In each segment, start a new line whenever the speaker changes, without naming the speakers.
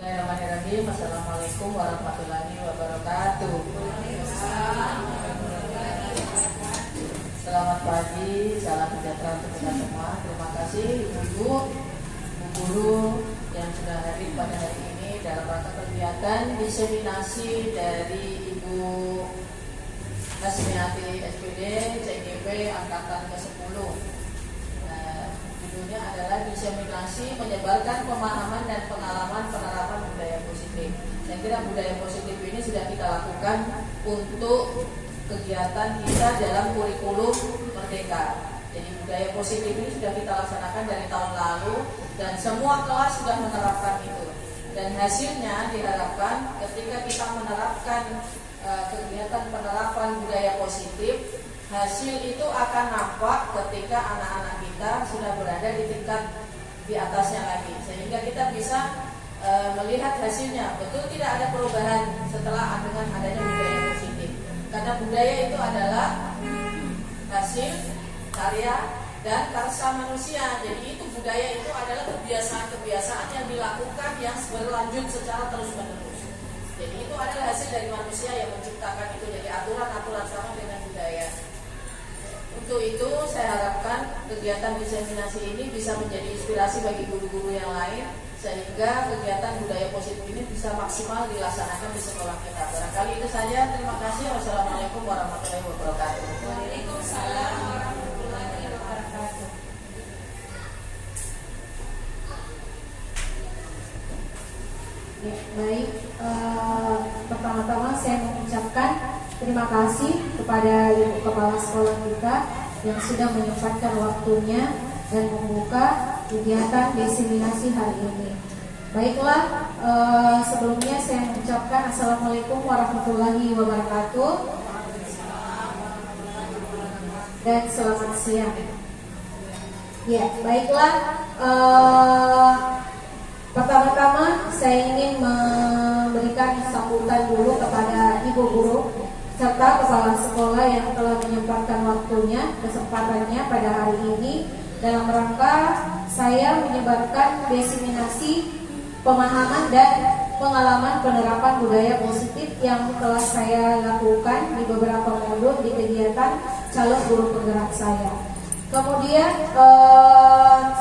Bismillahirrahmanirrahim. Assalamualaikum warahmatullahi wabarakatuh. Selamat pagi, salam sejahtera untuk kita semua. Terima kasih ibu-ibu, bu guru yang sudah hadir pada hari ini dalam rangka kegiatan diseminasi dari Ibu Hasmiati SPD CGP Angkatan ke-10. Judulnya adalah diseminasi menyebarkan pemahaman dan pengalaman penerapan budaya positif. Saya kira budaya positif ini sudah kita lakukan untuk kegiatan kita dalam kurikulum Merdeka. Jadi budaya positif ini sudah kita laksanakan dari tahun lalu dan semua kelas sudah menerapkan itu. Dan hasilnya diharapkan ketika kita menerapkan kegiatan penerapan budaya positif, hasil itu akan nampak ketika anak-anak kita sudah berada di tingkat di atasnya lagi, sehingga kita bisa melihat hasilnya. Betul tidak ada perubahan setelah dengan adanya budaya positif, karena budaya itu adalah hasil karya dan karsa manusia. Jadi itu budaya itu adalah kebiasaan-kebiasaan yang dilakukan yang berlanjut secara terus-menerus. Jadi itu adalah hasil dari manusia yang menciptakan itu. Jadi aturan-aturan sama dengan budaya. Untuk itu saya harapkan kegiatan diseminasi ini bisa menjadi inspirasi bagi guru-guru yang lain, sehingga kegiatan budaya positif ini bisa maksimal dilaksanakan di sekolah kita. Barangkali itu saja. Terima kasih. Wassalamualaikum warahmatullahi wabarakatuh.
Waalaikumsalam warahmatullahi wabarakatuh. Ya, baik. Pertama-tama saya mengucapkan terima kasih kepada Ibu Kepala Sekolah kita yang sudah menyempatkan waktunya dan membuka kegiatan diseminasi hari ini. Baiklah, sebelumnya saya mengucapkan Assalamualaikum warahmatullahi wabarakatuh dan selamat siang. Ya, baiklah. Pertama-tama saya ingin memberikan sambutan dulu kepada Ibu Guru serta kepala sekolah yang telah menyempatkan waktunya, kesempatannya pada hari ini dalam rangka saya menyebarkan diseminasi pemahaman dan pengalaman penerapan budaya positif yang telah saya lakukan di beberapa modul di kegiatan calon guru penggerak saya. Kemudian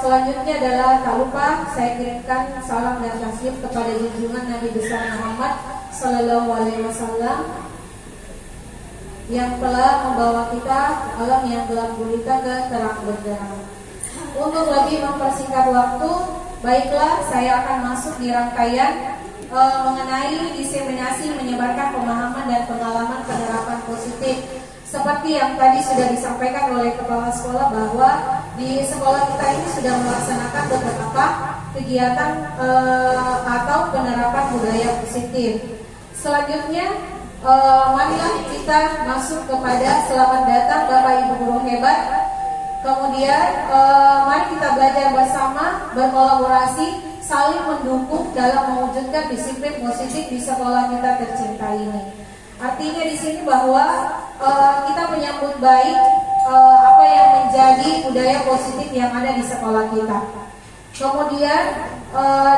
selanjutnya adalah tak lupa saya kirimkan salam dan taslim kepada junjungan Nabi besar Muhammad Sallallahu Alaihi Wasallam yang telah membawa kita alam yang gelap gulita ke terang benderang. Untuk lebih mempersingkat waktu, baiklah saya akan masuk di rangkaian mengenai diseminasi menyebarkan pemahaman dan pengalaman penerapan positif. Seperti yang tadi sudah disampaikan oleh kepala sekolah bahwa di sekolah kita ini sudah melaksanakan beberapa kegiatan atau penerapan budaya positif. Selanjutnya, marilah kita masuk kepada selamat datang Bapak Ibu guru hebat. Kemudian mari kita belajar bersama, berkolaborasi, saling mendukung dalam mewujudkan disiplin positif di sekolah kita tercinta ini. Artinya di sini bahwa kita menyambut baik apa yang menjadi budaya positif yang ada di sekolah kita. Kemudian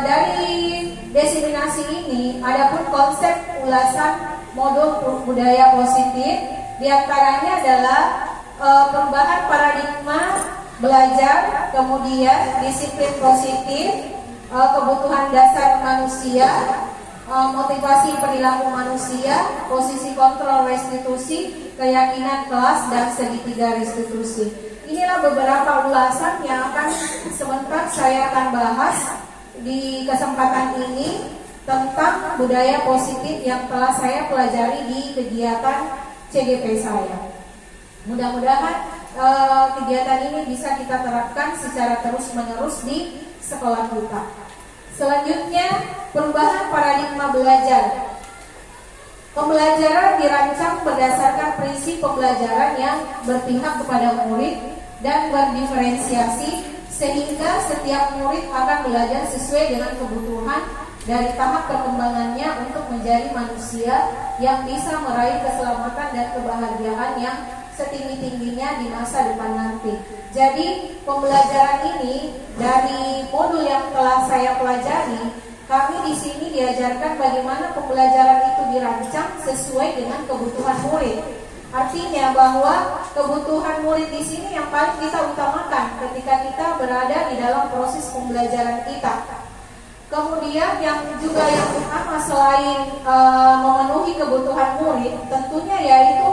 dari diseminasi ini adapun konsep ulasan modul budaya positif diantaranya adalah perubahan paradigma belajar, kemudian disiplin positif, kebutuhan dasar manusia, motivasi perilaku manusia, posisi kontrol restitusi, keyakinan kelas, dan segitiga restitusi. Inilah beberapa ulasan yang akan sebentar saya akan bahas di kesempatan ini tentang budaya positif yang telah saya pelajari di kegiatan CGP saya. Mudah-mudahan kegiatan ini bisa kita terapkan secara terus-menerus di sekolah kita. Selanjutnya, perubahan paradigma belajar. Pembelajaran dirancang berdasarkan prinsip pembelajaran yang berpihak kepada murid dan berdiferensiasi, sehingga setiap murid akan belajar sesuai dengan kebutuhan dari tahap perkembangannya untuk menjadi manusia yang bisa meraih keselamatan dan kebahagiaan yang setinggi-tingginya di masa depan nanti. Jadi pembelajaran ini dari modul yang telah saya pelajari kami di sini diajarkan bagaimana pembelajaran itu dirancang sesuai dengan kebutuhan murid. Artinya bahwa kebutuhan murid di sini yang paling kita utamakan ketika kita berada di dalam proses pembelajaran kita. Kemudian yang utama selain memenuhi kebutuhan murid, tentunya yaitu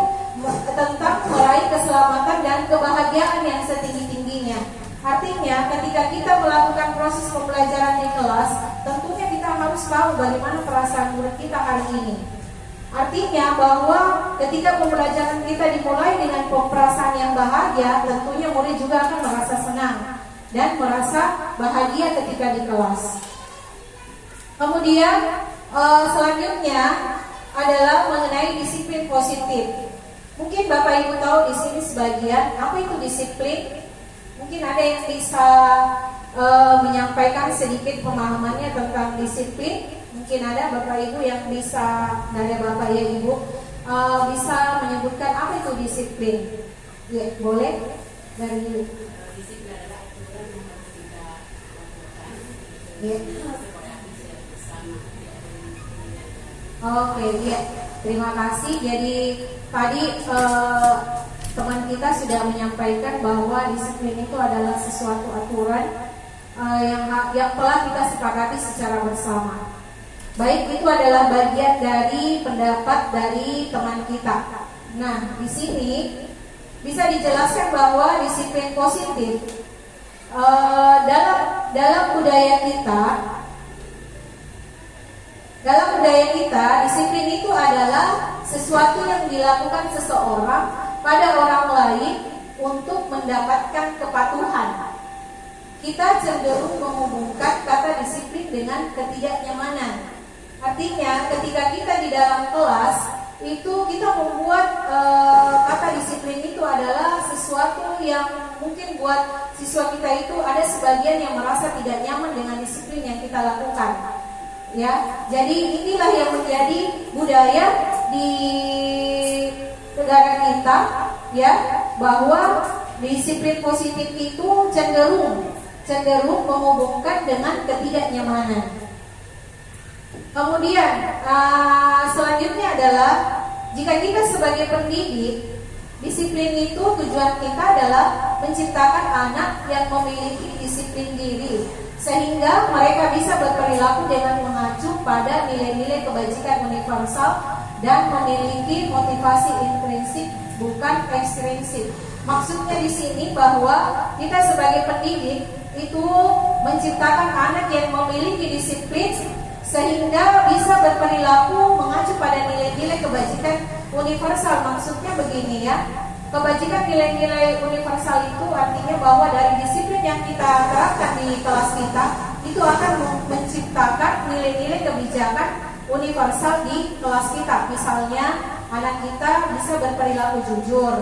tentang meraih keselamatan dan kebahagiaan yang setinggi-tingginya. Artinya ketika kita melakukan proses pembelajaran di kelas, tentunya kita harus tahu bagaimana perasaan murid kita hari ini. Artinya bahwa ketika pembelajaran kita dimulai dengan perasaan yang bahagia, tentunya murid juga akan merasa senang dan merasa bahagia ketika di kelas. Kemudian selanjutnya adalah mengenai disiplin positif. Mungkin Bapak Ibu tahu di sini sebagian apa itu disiplin. Mungkin ada yang bisa menyampaikan sedikit pemahamannya tentang disiplin. Mungkin ada Bapak Ibu yang bisa, dari Bapak ya Ibu, bisa menyebutkan apa itu disiplin. Ya, boleh dari
Disiplin adalah aturan yang harus kita lakukan.
ya. Oke, ya. Terima kasih. Jadi tadi teman kita sudah menyampaikan bahwa disiplin itu adalah sesuatu aturan yang telah kita sepakati secara bersama. Baik, itu adalah bagian dari pendapat dari teman kita. Nah, di sini bisa dijelaskan bahwa disiplin positif dalam budaya kita. Dalam budaya kita, disiplin itu adalah sesuatu yang dilakukan seseorang pada orang lain untuk mendapatkan kepatuhan. Kita cenderung menghubungkan kata disiplin dengan ketidaknyamanan. Artinya, ketika kita di dalam kelas, itu kita membuat kata disiplin itu adalah sesuatu yang mungkin buat siswa kita itu ada sebagian yang merasa tidak nyaman dengan disiplin yang kita lakukan. Ya, jadi inilah yang menjadi budaya di negara kita, ya, bahwa disiplin positif itu cenderung menghubungkan dengan ketidaknyamanan. Kemudian selanjutnya adalah jika kita sebagai pendidik, disiplin itu tujuan kita adalah menciptakan anak yang memiliki disiplin diri, sehingga mereka bisa berperilaku dengan mengacu pada nilai-nilai kebajikan universal dan memiliki motivasi intrinsik bukan ekstrinsik. Maksudnya di sini bahwa kita sebagai pendidik itu menciptakan anak yang memiliki disiplin sehingga bisa berperilaku mengacu pada nilai-nilai kebajikan universal. Maksudnya begini ya, kebajikan nilai-nilai universal itu artinya bahwa dari disiplin yang kita terapkan di kelas kita itu akan menciptakan nilai-nilai kebijakan universal di kelas kita. Misalnya anak kita bisa berperilaku jujur,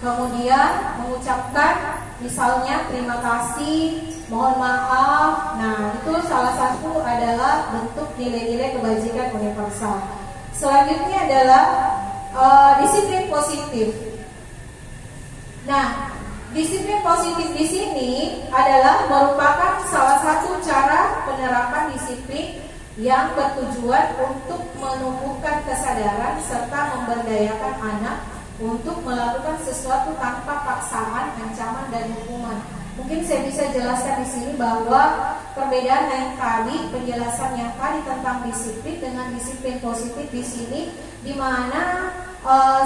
kemudian mengucapkan misalnya terima kasih, mohon maaf. Nah, itu salah satu adalah bentuk nilai-nilai kebajikan universal. Selanjutnya adalah disiplin positif. Nah, disiplin positif di sini adalah merupakan salah satu cara penerapan disiplin yang bertujuan untuk menumbuhkan kesadaran serta memberdayakan anak untuk melakukan sesuatu tanpa paksaan, ancaman, dan hukuman. Mungkin saya bisa jelaskan di sini bahwa perbedaan yang tadi, penjelasan yang tadi tentang disiplin dengan disiplin positif di sini, di mana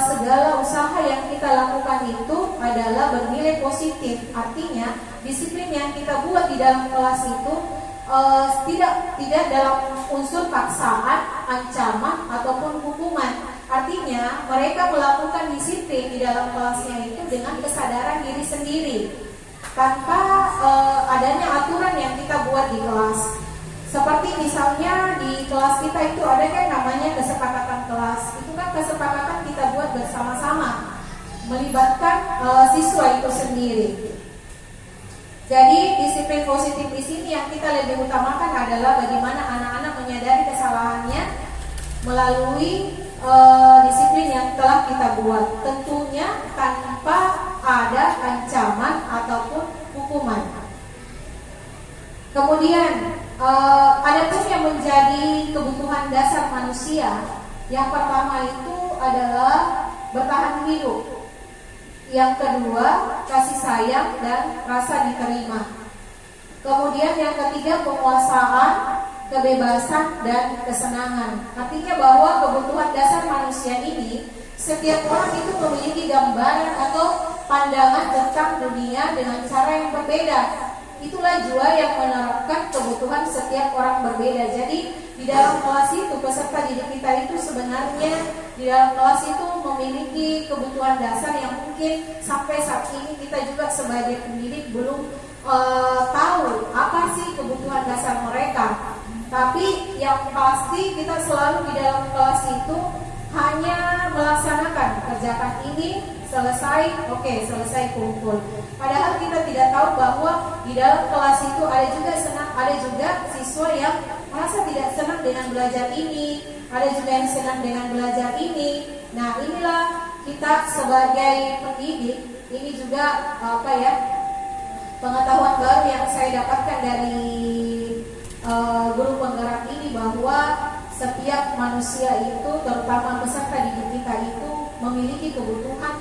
segala usaha yang kita lakukan itu adalah bernilai positif. Artinya disiplin yang kita buat di dalam kelas itu tidak dalam unsur paksaan, ancaman, ataupun hukuman. Artinya mereka melakukan disiplin di dalam kelasnya itu dengan kesadaran diri sendiri, tanpa adanya aturan yang kita buat di kelas. Seperti misalnya di kelas kita itu ada kan namanya kesepakatan kelas. Itu kan kesepakatan kita buat bersama-sama, melibatkan siswa itu sendiri. Jadi disiplin positif di sini yang kita lebih utamakan adalah bagaimana anak-anak menyadari kesalahannya melalui disiplin yang telah kita buat, tentunya tanpa ada ancaman ataupun hukuman. Kemudian Adapun yang menjadi kebutuhan dasar manusia, yang pertama itu adalah bertahan hidup. Yang kedua, kasih sayang dan rasa diterima. Kemudian yang ketiga, penguasaan, kebebasan dan kesenangan. Artinya bahwa kebutuhan dasar manusia ini, setiap orang itu memiliki gambaran atau pandangan tentang dunia dengan cara yang berbeda. Itulah jua yang menerapkan kebutuhan setiap orang berbeda. Jadi di dalam kelas itu peserta didik kita itu sebenarnya di dalam kelas itu memiliki kebutuhan dasar yang mungkin sampai saat ini kita juga sebagai pendidik belum tahu apa sih kebutuhan dasar mereka. Tapi yang pasti kita selalu di dalam kelas itu hanya melaksanakan, kerjakan ini, selesai, oke, selesai, kumpul. Padahal kita tidak tahu bahwa di dalam kelas itu ada juga senang, ada juga siswa yang merasa tidak senang dengan belajar ini, ada juga yang senang dengan belajar ini. Nah, inilah kita sebagai pendidik, ini juga pengetahuan baru yang saya dapatkan dari guru penggerak ini, bahwa setiap manusia itu, terutama peserta didik kita itu memiliki kebutuhan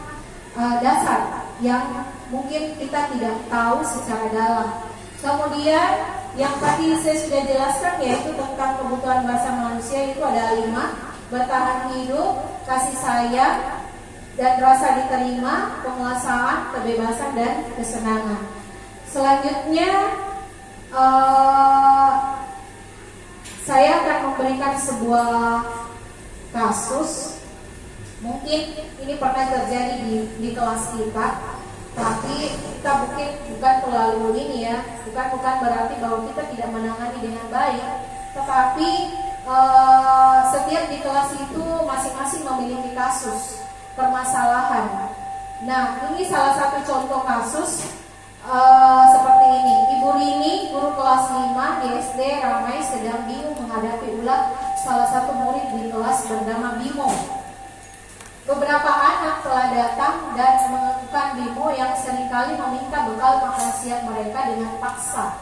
dasar yang mungkin kita tidak tahu secara dalam. Kemudian yang tadi saya sudah jelaskan, yaitu tentang kebutuhan dasar manusia itu ada 5: bertahan hidup, kasih sayang dan rasa diterima, penguasaan, kebebasan dan kesenangan. Selanjutnya saya akan memberikan sebuah kasus. Mungkin ini pernah terjadi di kelas kita, tapi kita mungkin bukan terlalu ini ya, bukan berarti bahwa kita tidak menangani dengan baik. Tetapi setiap di kelas itu masing-masing memiliki kasus permasalahan. Nah, ini salah satu contoh kasus seperti ini. Ibu Rini, guru kelas 5 di SD Ramai, sedang bingung menghadapi ulah salah satu murid di kelas bernama Bimo. Beberapa anak telah datang dan mengeluhkan Bimo yang seringkali meminta bekal makan siang mereka dengan paksa.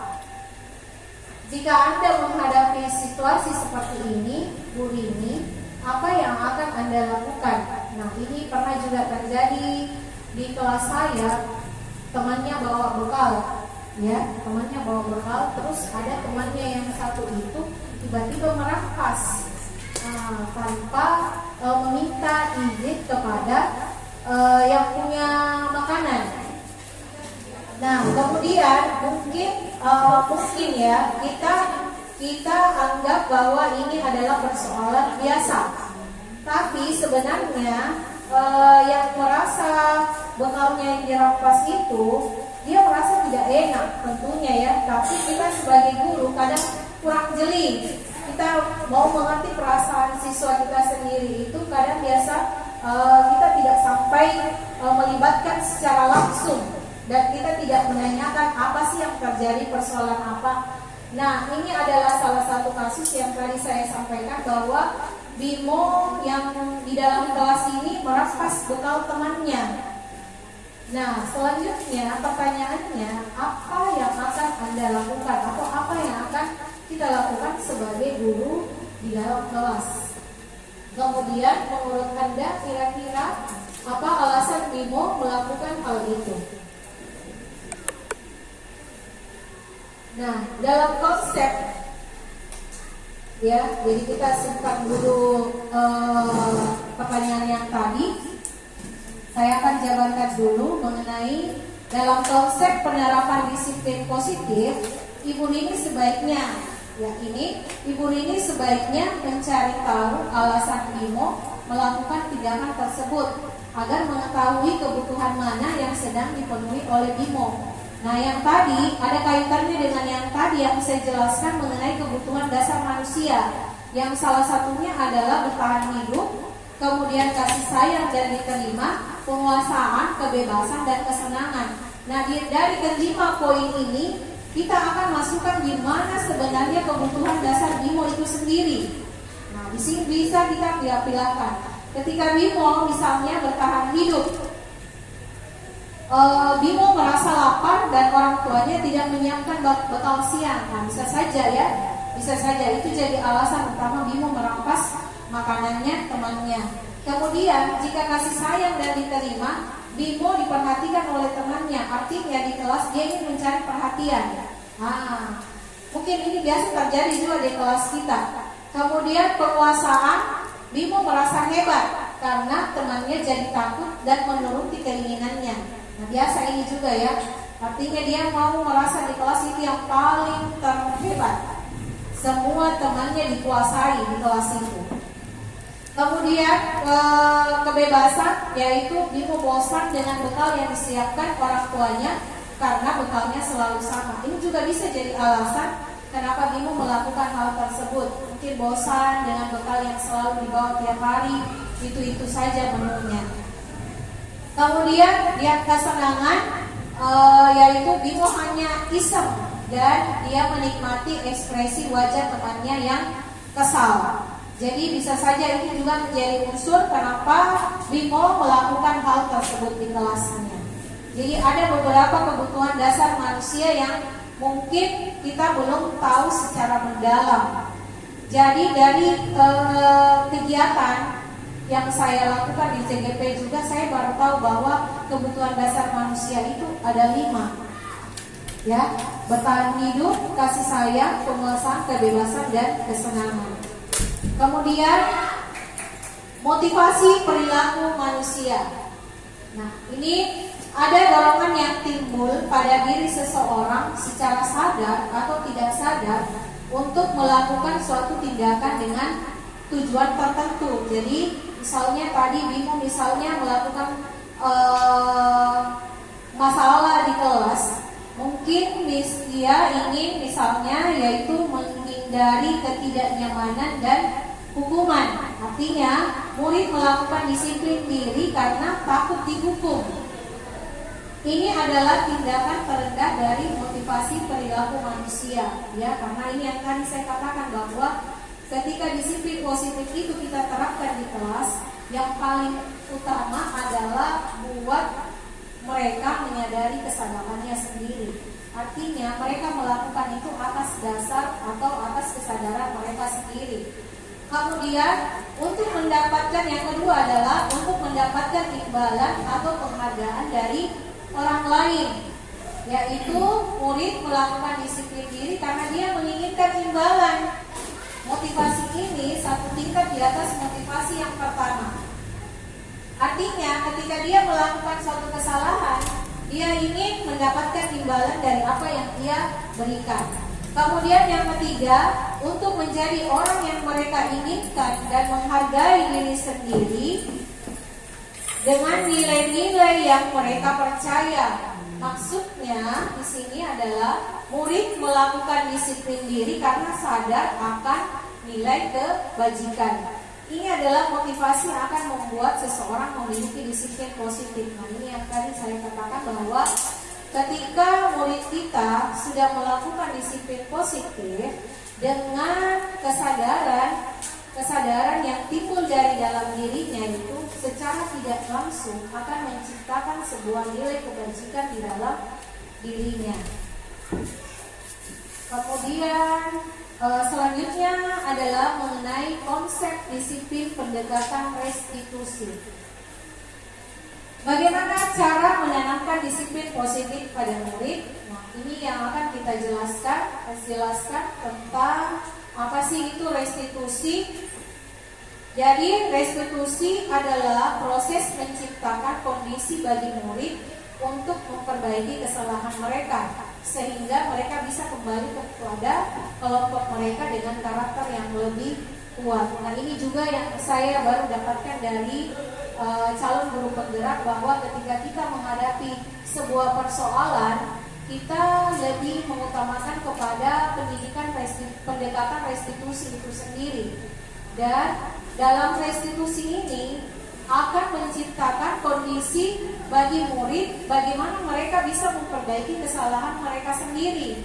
Jika Anda menghadapi situasi seperti ini, Bu Rini, apa yang akan Anda lakukan? Nah, ini pernah juga terjadi di kelas saya. Temannya bawa bekal, ya, temannya bawa bekal, terus ada temannya yang satu itu tiba-tiba merampas tanpa meminta izin kepada yang punya makanan. Nah, kemudian mungkin ya kita anggap bahwa ini adalah persoalan biasa, tapi sebenarnya yang merasa bekalnya yang dirampas itu, dia merasa tidak enak tentunya ya. Tapi kita sebagai guru kadang kurang jeli. Kita mau mengerti perasaan siswa kita sendiri itu kadang biasa kita tidak sampai melibatkan secara langsung, dan kita tidak menanyakan apa sih yang terjadi, persoalan apa. Nah, ini adalah salah satu kasus yang tadi saya sampaikan, bahwa Bimo yang di dalam kelas ini merampas bekal temannya. Nah, selanjutnya pertanyaannya, apa yang akan Anda lakukan atau apa yang akan kita lakukan sebagai guru di dalam kelas? Kemudian menurut Anda kira-kira apa alasan Bimo melakukan hal itu? Nah, dalam konsep ya, jadi kita simpan dulu pertanyaan yang tadi. Saya akan jabarkan dulu mengenai dalam konsep penerapan disiplin positif. Ibu Rini sebaiknya, Ibu Rini sebaiknya mencari tahu alasan Bimo melakukan tindakan tersebut agar mengetahui kebutuhan mana yang sedang dipenuhi oleh Bimo. Nah, yang tadi ada kaitannya dengan yang tadi yang saya jelaskan mengenai kebutuhan dasar manusia, yang salah satunya adalah bertahan hidup, kemudian kasih sayang dan diterima, penguasaan, kebebasan dan kesenangan. Nah, dari kelima poin ini kita akan masukkan di mana sebenarnya kebutuhan dasar Bimo itu sendiri. Nah, di sini bisa kita pilih-pilihkan. Ketika Bimo misalnya bertahan hidup, Bimo merasa lapar dan orang tuanya tidak menyiapkan bekal siang. Nah, bisa saja ya, bisa saja itu jadi alasan utama Bimo merampas makanannya temannya. Kemudian jika kasih sayang dan diterima, Bimo diperhatikan oleh temannya, artinya di kelas dia ingin mencari perhatian. Nah, mungkin ini biasa terjadi juga di kelas kita. Kemudian penguasaan, Bimo merasa hebat karena temannya jadi takut dan menuruti keinginannya. Nah, biasa ini juga ya, artinya dia mau merasa di kelas itu yang paling terhebat. Semua temannya dikuasai di kelas itu. Kemudian kebebasan, yaitu Bimo bosan dengan bekal yang disiapkan orang tuanya karena bekalnya selalu sama. Ini juga bisa jadi alasan kenapa Bimo melakukan hal tersebut. Mungkin bosan dengan bekal yang selalu dibawa tiap hari, itu saja menunya. Kemudian dia kesenangan, yaitu Bimo hanya iseng dan dia menikmati ekspresi wajah temannya yang kesal. Jadi bisa saja ini juga menjadi unsur kenapa Bimo melakukan hal tersebut di kelasnya. Jadi ada beberapa kebutuhan dasar manusia yang mungkin kita belum tahu secara mendalam. Jadi dari kegiatan yang saya lakukan di CGP juga, saya baru tahu bahwa kebutuhan dasar manusia itu ada 5. Ya, bertahan hidup, kasih sayang, penguasaan, kebebasan, dan kesenangan. Kemudian motivasi perilaku manusia. Nah, ini ada dorongan yang timbul pada diri seseorang secara sadar atau tidak sadar untuk melakukan suatu tindakan dengan tujuan tertentu. Jadi misalnya tadi Bimo misalnya melakukan masalah di kelas, mungkin dia ingin misalnya yaitu menghindari ketidaknyamanan dan hukuman. Artinya murid melakukan disiplin diri karena takut dihukum. Ini adalah tindakan terendah dari motivasi perilaku manusia, ya, karena ini yang tadi saya katakan bahwa ketika disiplin positif itu kita terapkan di kelas, yang paling utama adalah buat mereka menyadari kesadarannya sendiri. Artinya mereka melakukan itu atas dasar atau atas kesadaran mereka sendiri. Kemudian untuk mendapatkan, yang kedua adalah untuk mendapatkan imbalan atau penghargaan dari orang lain, yaitu murid melakukan disiplin diri karena dia menginginkan imbalan. Motivasi ini satu tingkat di atas motivasi yang pertama. Artinya ketika dia melakukan suatu kesalahan, dia ingin mendapatkan imbalan dari apa yang dia berikan. Kemudian yang ketiga, untuk menjadi orang yang mereka inginkan dan menghargai diri sendiri dengan nilai-nilai yang mereka percaya. Maksudnya di sini adalah murid melakukan disiplin diri karena sadar akan nilai kebajikan. Ini adalah motivasi yang akan membuat seseorang memiliki disiplin positif. Nah, ini yang tadi saya katakan bahwa ketika murid kita sudah melakukan disiplin positif dengan kesadaran yang timbul dari dalam dirinya, itu secara tidak langsung akan menciptakan sebuah nilai kebajikan di dalam dirinya. Kemudian selanjutnya adalah mengenai konsep disiplin pendekatan restitusi. Bagaimana cara menanamkan disiplin positif pada murid? Nah, ini yang akan kita jelaskan tentang apa sih itu restitusi. Jadi restitusi adalah proses menciptakan kondisi bagi murid untuk memperbaiki kesalahan mereka, sehingga mereka bisa kembali kepada kelompok mereka dengan karakter yang lebih kuat. Nah, ini juga yang saya baru dapatkan dari calon guru penggerak, bahwa ketika kita menghadapi sebuah persoalan, kita lebih mengutamakan kepada pendidikan pendekatan restitusi itu sendiri. Dan dalam restitusi ini akan menciptakan kondisi bagi murid bagaimana mereka bisa memperbaiki kesalahan mereka sendiri.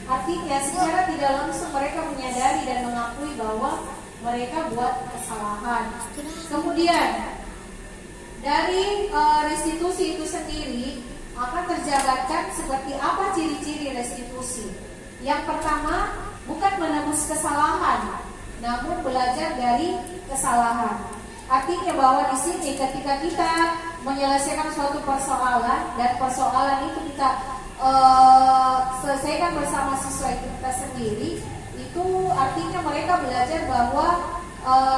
Artinya secara tidak langsung mereka menyadari dan mengakui bahwa mereka buat kesalahan. Kemudian dari restitusi itu sendiri akan terjabarkan seperti apa ciri-ciri restitusi. Yang pertama, bukan menebus kesalahan, namun belajar dari kesalahan. Artinya bahwa di sini ketika kita menyelesaikan suatu persoalan dan persoalan itu kita selesaikan bersama siswa kita sendiri, itu artinya mereka belajar bahwa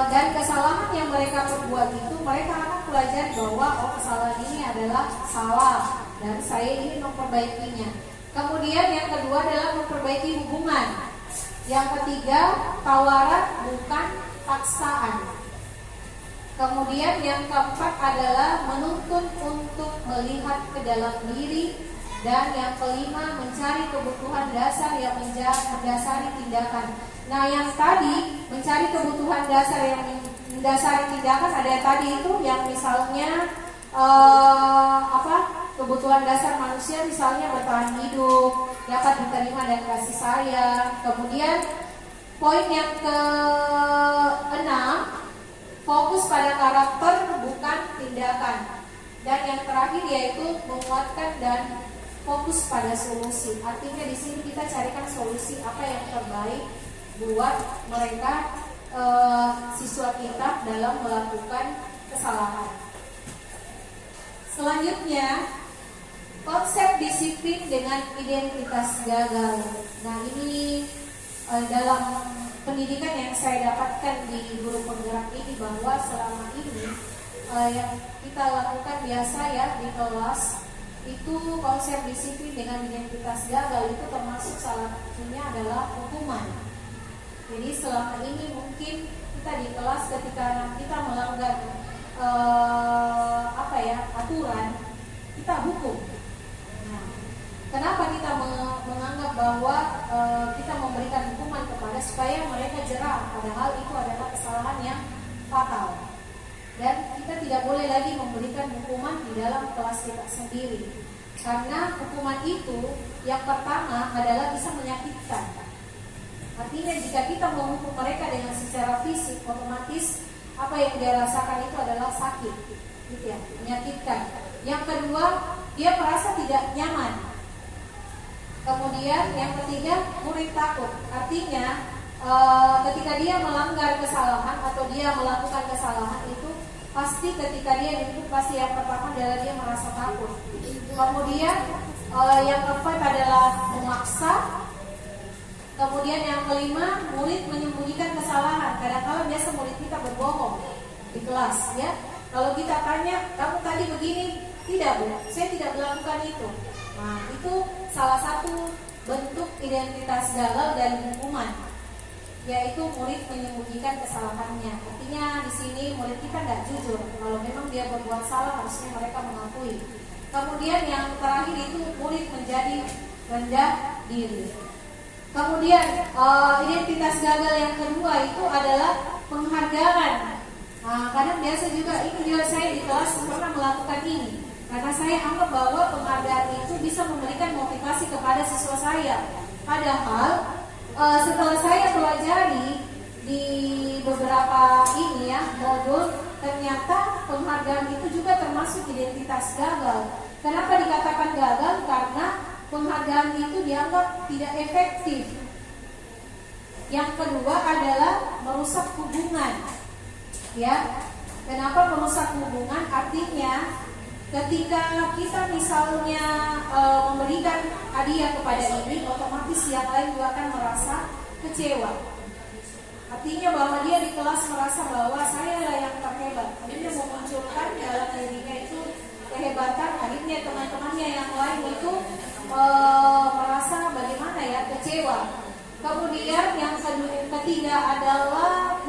dan kesalahan yang mereka perbuat itu mereka akan belajar bahwa kesalahan ini adalah salah dan saya ingin memperbaikinya. Kemudian yang kedua adalah memperbaiki hubungan. Yang ketiga, tawaran bukan paksaan. Kemudian yang keempat adalah menuntun untuk melihat ke dalam diri. Dan yang kelima, mencari kebutuhan dasar yang mendasari tindakan. Nah, yang tadi mencari kebutuhan dasar yang mendasari tindakan ada tadi itu yang misalnya kebutuhan dasar manusia misalnya bertahan hidup, dapat diterima dan kasih sayang. Kemudian poin yang keenam, fokus pada karakter bukan tindakan. Dan yang terakhir yaitu menguatkan dan fokus pada solusi. Artinya di sini kita carikan solusi apa yang terbaik buat mereka siswa kita dalam melakukan kesalahan. Selanjutnya, konsep disiplin dengan identitas gagal. Nah, ini dalam pendidikan yang saya dapatkan di guru penggerak ini bahwa selama ini yang kita lakukan biasa ya di kelas itu konsep disiplin dengan identitas gagal itu termasuk salah satunya adalah hukuman. Jadi selama ini mungkin kita di kelas ketika kita melanggar aturan, kita hukum. Nah, kenapa kita menganggap bahwa kita memberikan hukuman kepada supaya mereka jerah, padahal itu adalah kesalahan yang fatal. Dan kita tidak boleh lagi memberikan hukuman di dalam kelas kita sendiri. Karena hukuman itu yang pertama adalah bisa menyakitkan. Artinya jika kita menghukum mereka dengan secara fisik, otomatis apa yang dia rasakan itu adalah sakit, gitu ya, menyakitkan. Yang kedua, dia merasa tidak nyaman. Kemudian yang ketiga, murid takut. Artinya ketika dia melanggar kesalahan atau dia melakukan kesalahan itu pasti ketika dia dihukum pasti yang pertama adalah dia merasa takut. Kemudian yang keempat adalah memaksa. Kemudian yang kelima, murid menyembunyikan kesalahan. Kadang-kadang biasa murid kita berbohong di kelas, ya. Kalau kita tanya, kamu tadi begini, tidak Bu, saya tidak melakukan itu. Nah, itu salah satu bentuk identitas gagal dari hukuman, yaitu murid menyembunyikan kesalahannya. Artinya di sini murid kita tidak jujur. Kalau memang dia berbuat salah, harusnya mereka mengakui. Kemudian yang terakhir itu murid menjadi rendah diri. Kemudian identitas gagal yang kedua itu adalah penghargaan. Kadang biasa juga saya di kelas pernah melakukan ini. Karena saya anggap bahwa penghargaan itu bisa memberikan motivasi kepada siswa saya. Padahal setelah saya pelajari di beberapa modul, ternyata penghargaan itu juga termasuk identitas gagal. Kenapa dikatakan gagal? Karena penghargaan itu dianggap tidak efektif. Yang kedua adalah merusak hubungan. Ya, kenapa merusak hubungan? Artinya ketika kita misalnya memberikan hadiah kepada ini, otomatis yang lain juga akan merasa kecewa. Artinya bahwa dia di kelas merasa bahwa saya lah yang terhebat. Akhirnya memunculkan dalam dirinya itu kehebatan. Akhirnya teman-temannya yang lain itu merasa bagaimana ya, kecewa. Kemudian yang ketiga adalah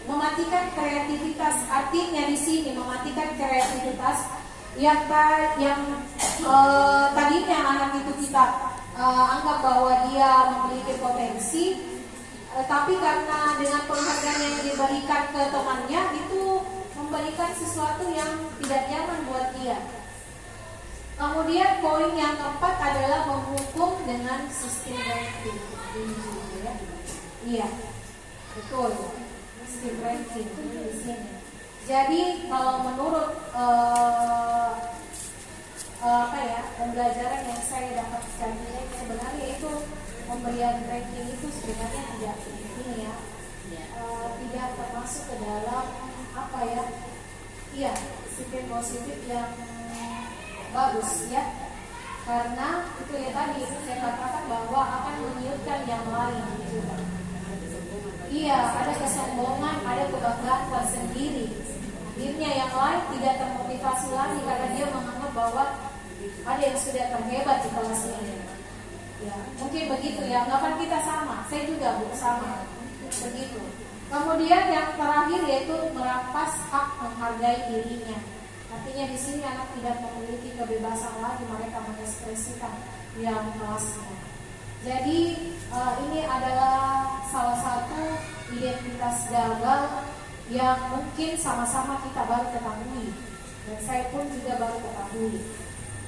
mematikan kreativitas. Artinya di sini mematikan kreativitas yang tadinya anak itu kita anggap bahwa dia memiliki potensi, tapi karena dengan penghargaan yang diberikan ke temannya itu memberikan sesuatu yang tidak nyaman buat dia. Kemudian poin yang keempat adalah menghukum dengan sistem ranking. Iya, betul. Sistem ranking di sini. Jadi kalau menurut pembelajaran yang saya dapatkan ini sebenarnya itu pemberian ranking itu sebenarnya tidak ini ya, tidak termasuk ke dalam sifat positif yang bagus ya, karena itu ya tadi saya katakan bahwa akan menyulitkan yang lain gitu. Iya, ada kesombongan, ada kebanggaan tersendiri. Akhirnya yang lain tidak termotivasi lagi karena dia menganggap bahwa ada yang sudah terhebat di kelas ini. Ya, mungkin begitu ya. Anggapan kita sama, saya juga sama. Begitu. Kemudian yang terakhir yaitu merampas hak menghargai dirinya. Artinya di sini anak tidak memiliki kebebasan lagi, mereka mengekspresikan yang kelasnya. Jadi ini adalah salah satu identitas gagal yang mungkin sama-sama kita baru ketahui, dan saya pun juga baru ketahui.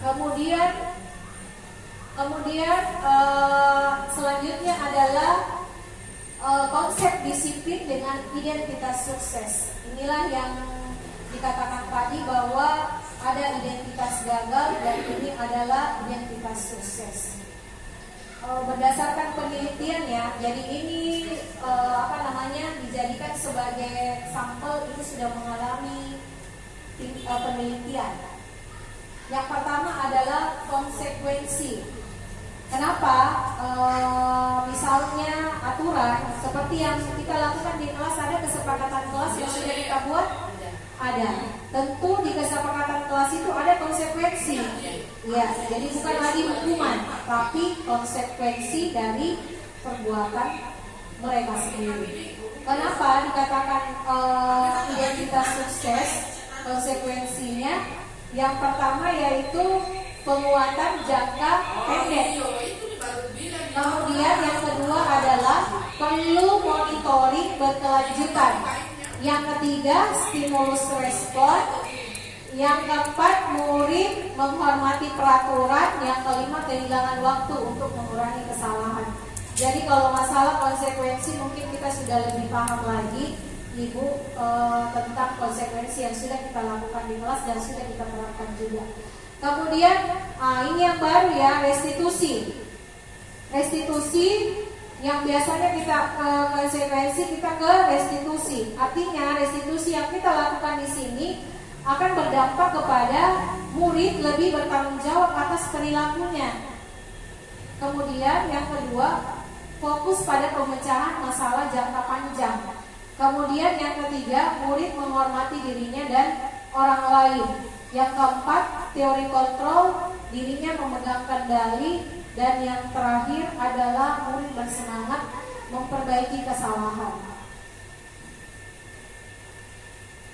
Kemudian selanjutnya adalah konsep disiplin dengan identitas sukses. Inilah yang dikatakan tadi bahwa ada identitas gagal dan ini adalah identitas sukses. Berdasarkan penelitian ya, jadi ini dijadikan sebagai sampel, itu sudah mengalami penelitian. Yang pertama adalah konsekuensi. Kenapa? Misalnya aturan seperti yang kita lakukan di kelas, ada kesepakatan kelas yang sudah kita buat? Ada. Tentu di kesepakatan kelas itu ada konsekuensi. Ya, jadi bukan lagi hukuman, tapi konsekuensi dari perbuatan mereka sendiri. Kenapa dikatakan identitas sukses? Konsekuensinya yang pertama yaitu penguatan jangka pendek. Kemudian yang kedua adalah perlu monitoring berkelanjutan. Yang ketiga, stimulus respon. Yang keempat, murid menghormati peraturan. Yang kelima, kehilangan waktu untuk mengurangi kesalahan. Jadi kalau masalah konsekuensi mungkin kita sudah lebih paham lagi, Ibu, tentang konsekuensi yang sudah kita lakukan di kelas dan sudah kita terapkan juga. Kemudian ini yang baru ya, restitusi. Restitusi yang biasanya kita konsekuensi kita ke restitusi. Artinya restitusi yang kita lakukan di sini akan berdampak kepada murid lebih bertanggung jawab atas perilakunya. Kemudian yang kedua, fokus pada pemecahan masalah jangka panjang. Kemudian yang ketiga, murid menghormati dirinya dan orang lain. Yang keempat, teori kontrol, dirinya memegang kendali. Dan yang terakhir adalah murid bersemangat memperbaiki kesalahan.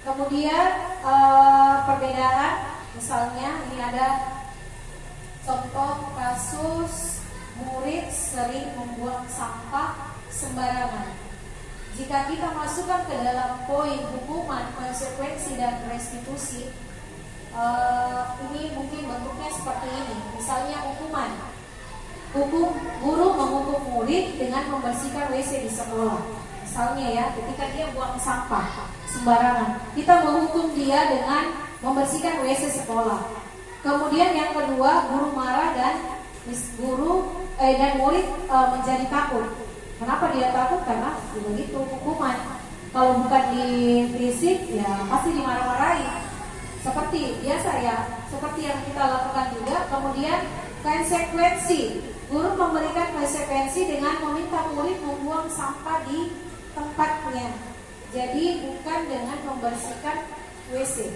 Kemudian perbedaan, misalnya ini ada contoh kasus murid sering membuang sampah sembarangan. Jika kita masukkan ke dalam poin hukuman, konsekuensi dan restitusi, ini mungkin bentuknya seperti ini. Misalnya hukuman, guru menghukum murid dengan membersihkan WC di sekolah. Misalnya ya, ketika dia buang sampah sembarangan, kita menghukum dia dengan membersihkan WC sekolah. Kemudian yang kedua, guru marah dan murid menjadi takut. Kenapa dia takut? Karena begitu hukuman. Kalau bukan diprisik, ya pasti dimarah-marahi. Seperti biasa ya, seperti yang kita lakukan juga. Kemudian konsekuensi, guru memberikan konsekuensi dengan meminta murid membuang sampah di tempatnya. Jadi bukan dengan membersihkan WC.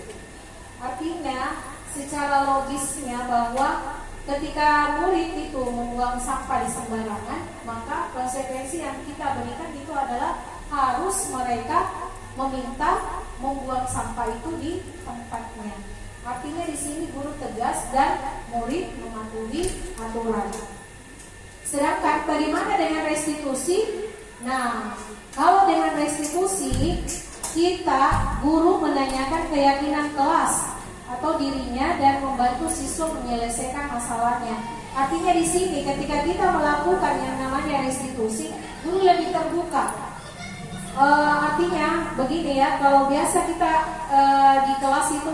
Artinya secara logisnya bahwa ketika murid itu membuang sampah di sembarangan, maka konsekuensi yang kita berikan itu adalah harus mereka meminta membuang sampah itu di tempatnya. Artinya di sini guru tegas dan murid mematuhi aturan. Sedangkan bagaimana dengan restitusi? Nah, kalau dengan restitusi, guru menanyakan keyakinan kelas atau dirinya dan membantu siswa menyelesaikan masalahnya. Artinya di sini ketika kita melakukan yang namanya restitusi, guru lebih terbuka. Artinya begini ya, kalau biasa kita di kelas itu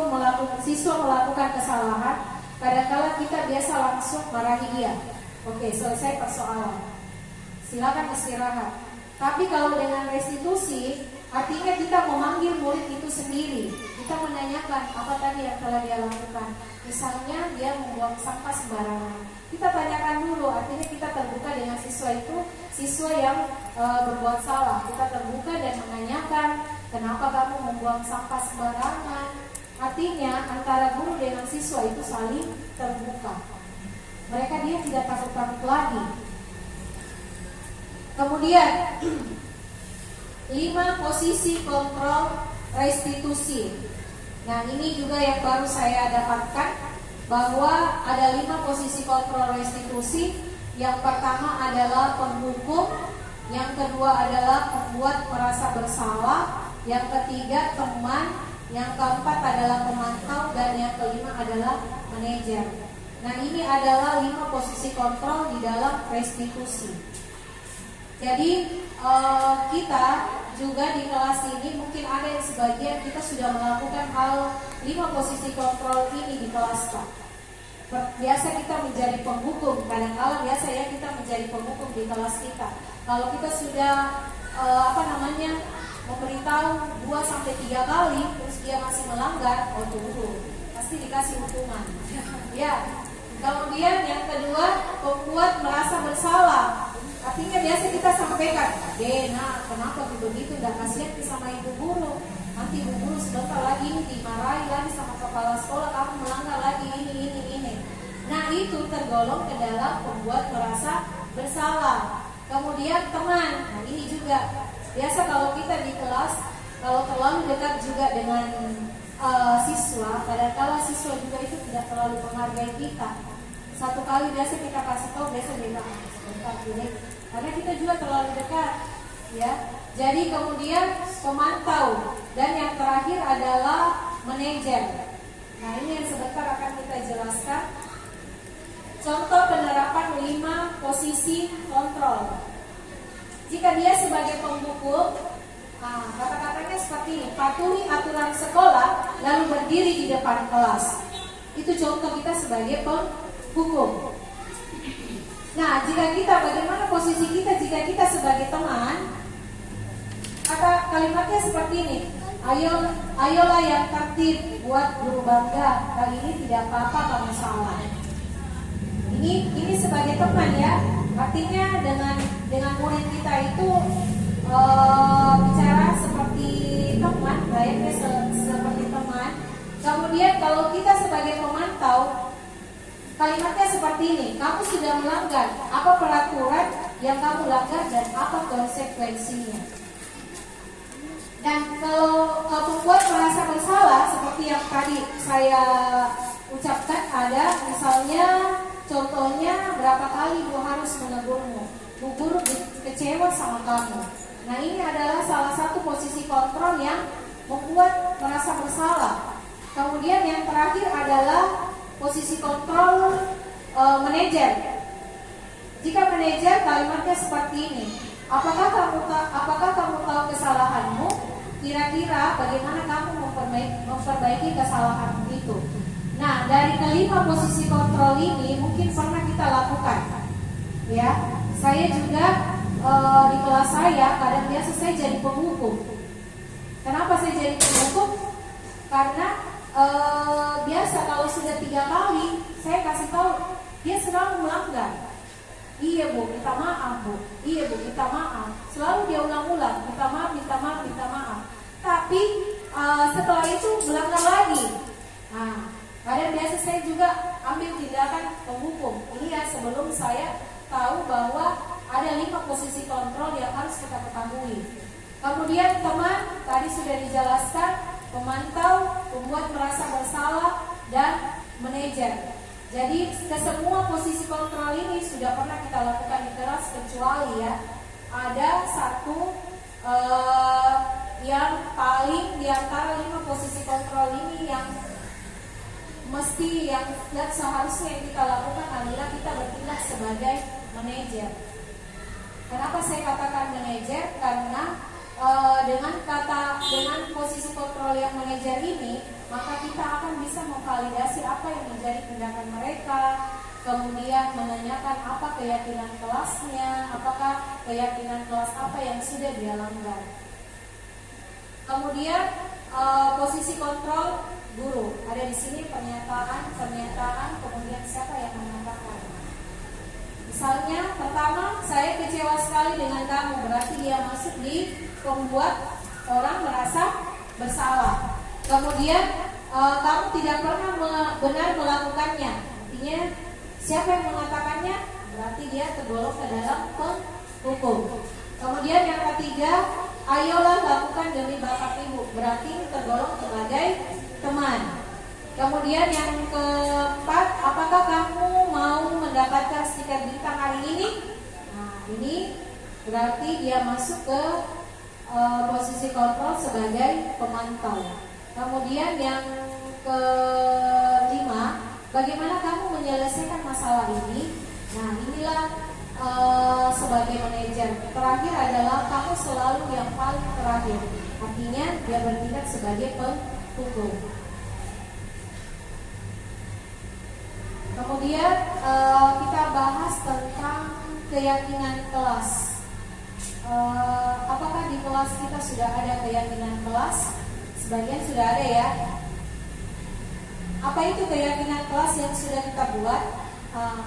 siswa melakukan kesalahan, kadang-kala kita biasa langsung marahi dia. Oke, selesai persoalan, silakan istirahat. Tapi kalau dengan restitusi, artinya kita memanggil murid itu sendiri. Kita menanyakan apa tadi yang telah dia lakukan. Misalnya dia membuang sampah sembarangan, kita tanyakan dulu. Artinya kita terbuka dengan siswa itu, siswa yang berbuat salah. Kita terbuka dan menanyakan, kenapa kamu membuang sampah sembarangan. Artinya antara guru dengan siswa itu saling terbuka. Mereka dia tidak takut-takut lagi. Kemudian 5 posisi kontrol restitusi. Nah, ini juga yang baru saya dapatkan, bahwa ada 5 posisi kontrol restitusi. Yang pertama adalah penghukum, yang kedua adalah pembuat merasa bersalah, yang ketiga teman, yang keempat adalah pemantau, dan yang kelima adalah manajer. Nah, ini adalah 5 posisi kontrol di dalam restitusi. Jadi kita juga di kelas ini mungkin ada yang sebagian kita sudah melakukan hal 5 posisi kontrol ini di kelas Pak. Biasa kita menjadi penghukum, kadang-kala biasa ya kita menjadi penghukum di kelas kita. Kalau kita sudah memberitahu 2-3 kali terus dia masih melanggar, oh tunggu, pasti dikasih hukuman. Ya. Kemudian yang kedua, pembuat merasa bersalah. Artinya biasa kita sampaikan, Dena, kenapa begitu? Tidak kasihan sama ibu guru. Nanti ibu guru sebentar lagi dimarahi lagi sama kepala sekolah, kamu melanggar lagi ini. Nah, itu tergolong ke dalam pembuat merasa bersalah. Kemudian teman, nah ini juga biasa kalau kita di kelas, kalau terlalu dekat juga dengan siswa, kadang-kala siswa juga itu tidak terlalu menghargai kita. Satu kali biasa kita kasih tahu, biasa bilang sebentar gini, karena kita juga terlalu dekat, ya. Jadi kemudian pemantau, dan yang terakhir adalah manajer. Nah, ini yang sebentar akan kita jelaskan. Contoh penerapan 5 posisi kontrol. Jika dia sebagai penghukum, kata-katanya seperti ini: patuhi aturan sekolah lalu berdiri di depan kelas. Itu contoh kita sebagai penghukum. Nah, jika kita, bagaimana posisi kita jika kita sebagai teman? Kalimatnya seperti ini: ayolah yang tertib, buat guru bangga. Kali ini tidak apa-apa kamu salah. Ini sebagai teman ya. Artinya dengan murid kita itu bicara seperti teman, layaknya seperti teman. Kemudian kalau kita sebagai pemantau, kalimatnya seperti ini: kamu sudah melanggar, apa peraturan yang kamu langgar dan apa konsekuensinya. Dan kalau pembuat merasa bersalah, seperti yang tadi saya ucapkan, ada misalnya contohnya, berapa kali Bu harus menegurmu, Bu guru kecewa sama kamu. Nah, ini adalah salah satu posisi kontrol yang membuat merasa bersalah. Kemudian yang terakhir adalah posisi kontrol manajer. Jika manajer, kalimatnya seperti ini: apakah kamu tahu kesalahanmu? Kira-kira bagaimana kamu memperbaiki kesalahan itu? Nah, dari kelima posisi kontrol ini mungkin pernah kita lakukan. Ya, saya juga di kelas saya kadang biasa saya jadi penghukum. Kenapa saya jadi penghukum? Karena biasa kalau sudah 3 kali saya kasih tahu, dia selalu melanggar. Iya Bu, minta maaf Bu. Iya Bu, minta maaf. Selalu dia ulang-ulang, minta maaf. Tapi setelah itu melanggar lagi. Nah, kadang biasa saya juga ambil tindakan penghukum. Ini ya sebelum saya tahu bahwa ada 5 posisi kontrol yang harus kita ketahui. Kemudian teman, tadi sudah dijelaskan, pemantau, pembuat merasa bersalah, dan manajer. Jadi kesemua posisi kontrol ini sudah pernah kita lakukan di kelas, kecuali ya ada satu yang paling di antara 5 posisi kontrol ini yang mesti yang seharusnya yang kita lakukan adalah kita bertindak sebagai manajer. Kenapa saya katakan manajer? Karena dengan posisi kontrol yang mengejar ini, maka kita akan bisa memvalidasi apa yang menjadi tindakan mereka, kemudian menanyakan apa keyakinan kelasnya, apakah keyakinan kelas apa yang sudah dia langgar. Kemudian posisi kontrol guru, ada di sini pernyataan, kemudian siapa yang mengatakan. Misalnya, pertama, saya kecewa sekali dengan kamu, berarti dia masuk di membuat orang merasa bersalah. Kemudian, kamu tidak pernah benar melakukannya, artinya siapa yang mengatakannya? Berarti dia tergolong ke dalam penghukum. Kemudian yang ketiga, ayolah lakukan demi bapak ibu, berarti tergolong sebagai teman. Kemudian yang keempat, apakah kamu mau mendapatkan stiker bintang hari ini? Nah, ini berarti dia masuk ke posisi kontrol sebagai pemantau. Kemudian yang kelima, bagaimana kamu menyelesaikan masalah ini? Nah, inilah sebagai manajer. Terakhir adalah kamu selalu yang paling terakhir. Artinya dia bertindak sebagai penghukum. Kemudian kita bahas tentang keyakinan kelas. Apakah di kelas kita sudah ada keyakinan kelas? Sebagian sudah ada ya. Apa itu keyakinan kelas yang sudah kita buat?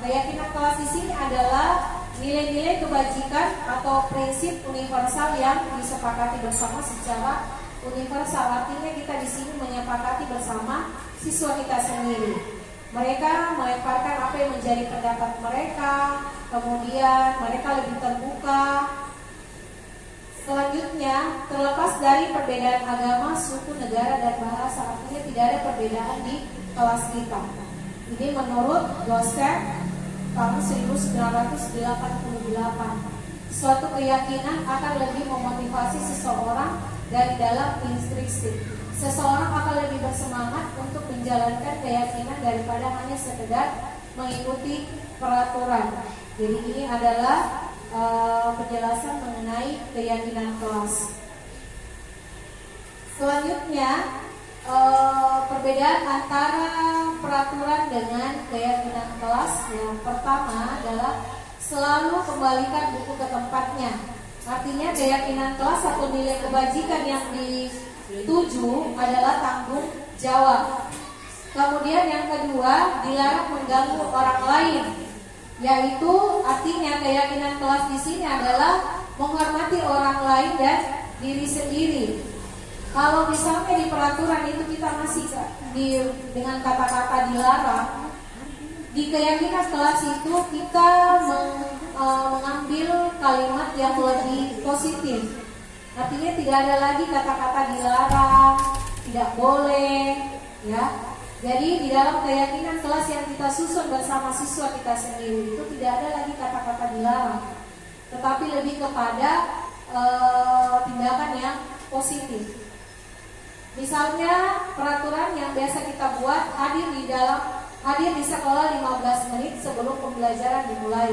Keyakinan kelas di sini adalah nilai-nilai kebajikan atau prinsip universal yang disepakati bersama secara universal. Artinya kita di sini menyepakati bersama siswa kita sendiri. Mereka melemparkan apa yang menjadi pendapat mereka, kemudian mereka lebih terbuka. Selanjutnya, terlepas dari perbedaan agama, suku, negara, dan bahasa, artinya tidak ada perbedaan di kelas kita. Ini menurut dosen tahun 1988. Suatu keyakinan akan lebih memotivasi seseorang dari dalam intrinsik. Seseorang akan lebih bersemangat untuk menjalankan keyakinan daripada hanya sekedar mengikuti peraturan. Jadi ini adalah penjelasan mengenai keyakinan kelas. Selanjutnya, perbedaan antara peraturan dengan keyakinan kelas. Yang pertama adalah selalu kembalikan buku ke tempatnya. Artinya keyakinan kelas atau nilai kebajikan yang dituju adalah tanggung jawab. Kemudian yang kedua, dilarang mengganggu orang lain, yaitu artinya keyakinan kelas di sini adalah menghormati orang lain dan diri sendiri. Kalau misalnya di peraturan itu kita masih dengan kata-kata dilarang, di keyakinan kelas itu kita mengambil kalimat yang lebih positif. Artinya tidak ada lagi kata-kata dilarang, tidak boleh, ya. Jadi di dalam keyakinan kelas yang kita susun bersama siswa kita sendiri itu tidak ada lagi kata-kata dilarang, tetapi lebih kepada tindakan yang positif. Misalnya peraturan yang biasa kita buat, hadir di sekolah 15 menit sebelum pembelajaran dimulai.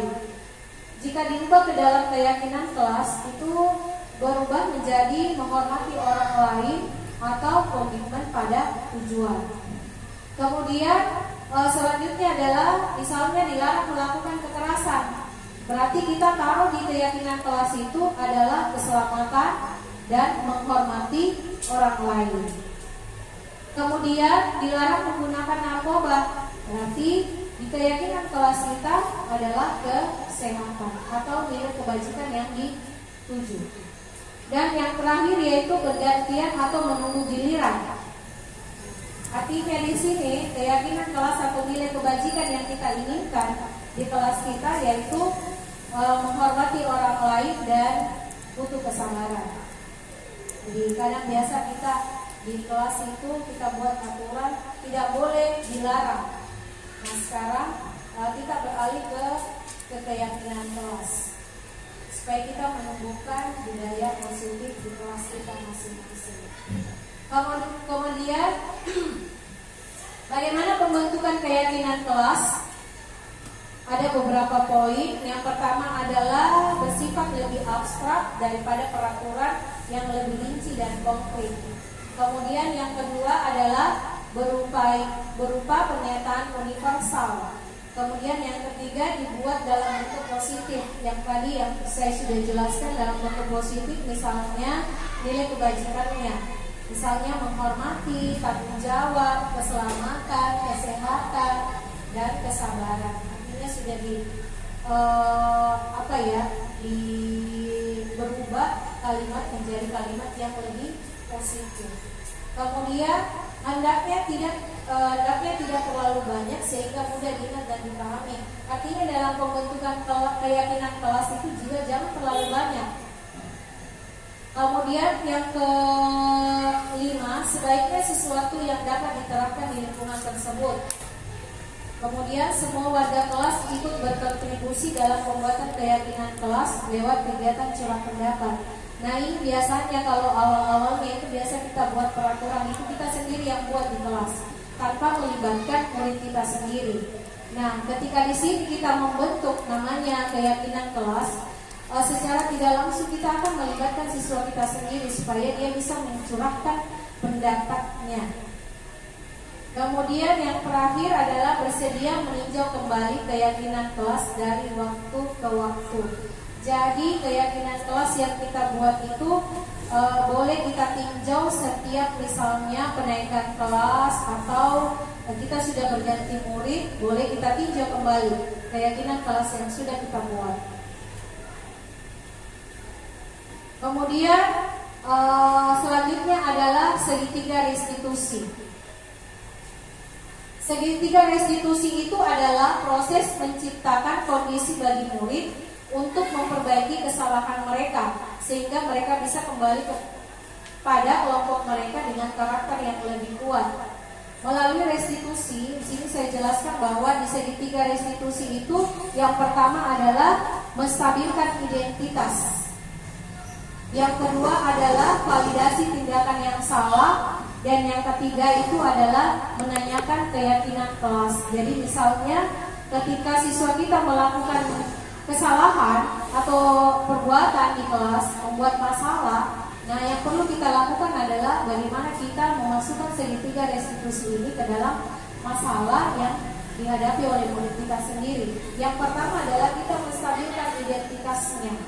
Jika diubah ke dalam keyakinan kelas, itu berubah menjadi menghormati orang lain atau komitmen pada tujuan. Kemudian selanjutnya adalah misalnya dilarang melakukan kekerasan. Berarti kita taruh di keyakinan kelas itu adalah keselamatan dan menghormati orang lain. Kemudian dilarang menggunakan narkoba. Berarti di keyakinan kelas kita adalah kesehatan atau nilai kebajikan yang dituju. Dan yang terakhir yaitu bergantian atau menunggu giliran. Artinya di sini keyakinan kelas atau nilai kebajikan yang kita inginkan di kelas kita yaitu menghormati orang lain dan butuh kesabaran. Jadi kadang biasa kita di kelas itu kita buat aturan tidak boleh dilarang. Nah sekarang kita beralih ke keyakinan kelas supaya kita menumbuhkan budaya positif di kelas kita masing-masing. Kemudian bagaimana pembentukan keyakinan kelas? Ada beberapa poin. Yang pertama adalah bersifat lebih abstrak daripada peraturan yang lebih rinci dan konkret. Kemudian yang kedua adalah berupa pernyataan universal. Kemudian yang ketiga dibuat dalam bentuk positif. Yang tadi yang saya sudah jelaskan dalam bentuk positif, misalnya nilai kebajikannya, misalnya menghormati, tanggung jawab, keselamatan, kesehatan, dan kesabaran. Artinya sudah berubah kalimat menjadi kalimat yang lebih positif. Kemudian hendaknya tidak terlalu banyak sehingga mudah diingat dan dipahami. Artinya dalam pembentukan keyakinan kelas itu juga jangan terlalu banyak. Kemudian yang kelima, sebaiknya sesuatu yang dapat diterapkan di lingkungan tersebut. Kemudian semua warga kelas ikut berkontribusi dalam pembuatan keyakinan kelas lewat kegiatan curah pendapat. Nah ini biasanya kalau awal-awalnya itu biasa kita buat peraturan itu kita sendiri yang buat di kelas tanpa melibatkan murid kita sendiri. Nah ketika di sini kita membentuk namanya keyakinan kelas, secara tidak langsung kita akan melibatkan siswa kita sendiri supaya dia bisa mencurahkan pendapatnya. Kemudian yang terakhir adalah bersedia meninjau kembali keyakinan kelas dari waktu ke waktu. Jadi keyakinan kelas yang kita buat itu boleh kita tinjau setiap misalnya kenaikan kelas atau kita sudah berganti murid, boleh kita tinjau kembali keyakinan kelas yang sudah kita buat. Kemudian selanjutnya adalah segitiga restitusi. Segitiga restitusi itu adalah proses menciptakan kondisi bagi murid untuk memperbaiki kesalahan mereka sehingga mereka bisa kembali kepada kelompok mereka dengan karakter yang lebih kuat. Melalui restitusi, di sini saya jelaskan bahwa di segitiga restitusi itu yang pertama adalah menstabilkan identitas. Yang kedua adalah validasi tindakan yang salah. Dan yang ketiga itu adalah menanyakan keyakinan kelas. Jadi misalnya ketika siswa kita melakukan kesalahan atau perbuatan di kelas membuat masalah, nah yang perlu kita lakukan adalah bagaimana kita memasukkan segitiga restitusi ini ke dalam masalah yang dihadapi oleh murid kita sendiri. Yang pertama adalah kita menstabilkan identitasnya.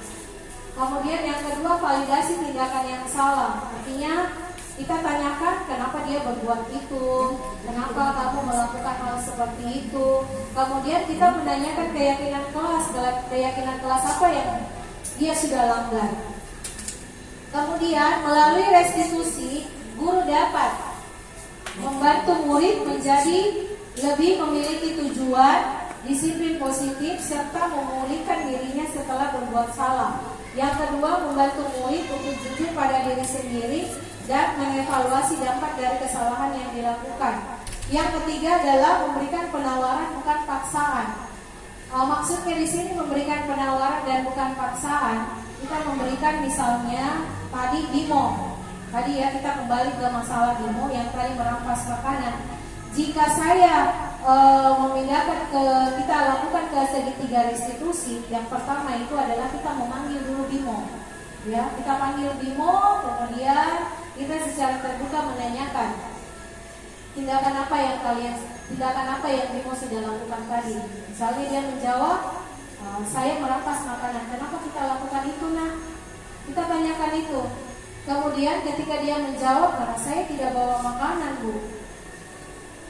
Kemudian yang kedua validasi tindakan yang salah. Artinya kita tanyakan kenapa dia berbuat itu, kenapa kamu melakukan hal seperti itu. Kemudian kita menanyakan keyakinan kelas apa yang dia sudah langgar. Kemudian melalui restitusi, guru dapat membantu murid menjadi lebih memiliki tujuan, disiplin positif, serta memulihkan dirinya setelah berbuat salah. Yang kedua, membantu murid untuk jujur pada diri sendiri dan mengevaluasi dampak dari kesalahan yang dilakukan. Yang ketiga adalah memberikan penawaran bukan paksaan. Maksudnya di sini memberikan penawaran dan bukan paksaan. Kita memberikan misalnya tadi demo. Tadi ya kita kembali ke masalah demo yang tadi merampas makanan. Jika saya memindahkan kita lakukan ke segitiga restitusi, yang pertama itu adalah kita memanggil dulu demo. Ya, kita panggil demo, kemudian kita secara terbuka menanyakan tindakan apa yang Bimo sudah lakukan tadi. Misalnya dia menjawab, saya merampas makanan. Kenapa kita lakukan itu, nak? Kita tanyakan itu. Kemudian ketika dia menjawab, karena saya tidak bawa makanan, Bu.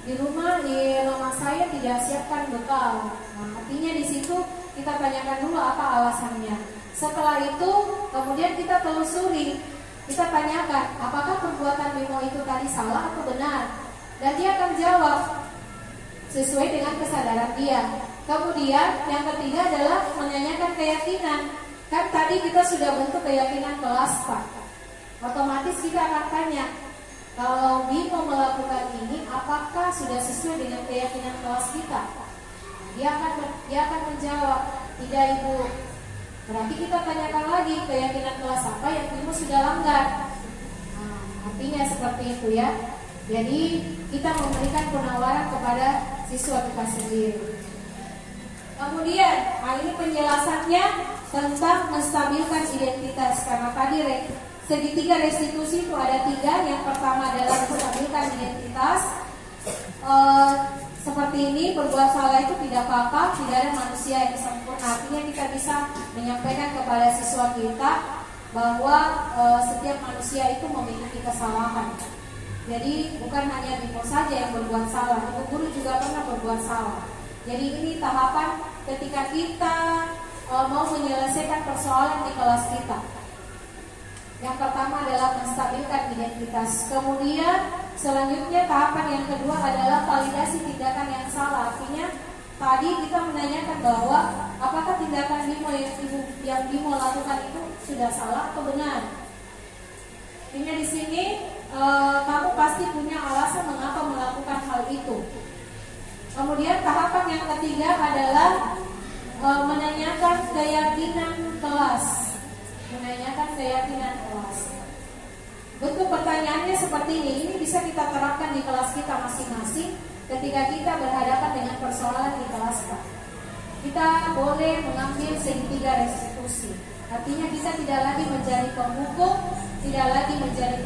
Di rumah saya tidak siapkan bekal. Nah, artinya di situ kita tanyakan dulu apa alasannya. Setelah itu kemudian kita telusuri. Kita tanyakan, apakah perbuatan Bimo itu tadi salah atau benar? Dan dia akan jawab sesuai dengan kesadaran dia. Kemudian yang ketiga adalah menanyakan keyakinan. Kan tadi kita sudah bentuk keyakinan kelas, Pak. Otomatis kita akan tanya, kalau Bimo melakukan ini, apakah sudah sesuai dengan keyakinan kelas kita? Dia akan menjawab, tidak, Ibu. Berarti kita tanyakan lagi keyakinan kelas apa yang Bimo sudah langgar. Nah, artinya seperti itu ya. Jadi kita memberikan penawaran kepada siswa kita sendiri. Kemudian, ini penjelasannya tentang menstabilkan identitas. Karena tadi segitiga restitusi itu ada 3. Yang pertama adalah menstabilkan identitas. Seperti ini, berbuat salah itu tidak apa-apa, tidak ada manusia yang sempurna. Artinya kita bisa menyampaikan kepada siswa kita bahwa setiap manusia itu memiliki kesalahan. Jadi bukan hanya Bimo saja yang berbuat salah, ibu guru juga pernah berbuat salah. Jadi ini tahapan ketika kita mau menyelesaikan persoalan di kelas kita. Yang pertama adalah menstabilkan identitas. Kemudian selanjutnya tahapan yang kedua adalah validasi tindakan yang salah. Artinya tadi kita menanyakan bahwa apakah tindakan yang Bimo lakukan itu sudah salah atau benar. Artinya di sini kamu pasti punya alasan mengapa melakukan hal itu. Kemudian tahapan yang ketiga adalah menanyakan keyakinan kelas. Bentuk pertanyaannya seperti ini. Ini bisa kita terapkan di kelas kita masing-masing ketika kita berhadapan dengan persoalan di kelas kita. Kita boleh mengambil segitiga restitusi. Artinya kita tidak lagi menjadi penghukum, tidak lagi menjadi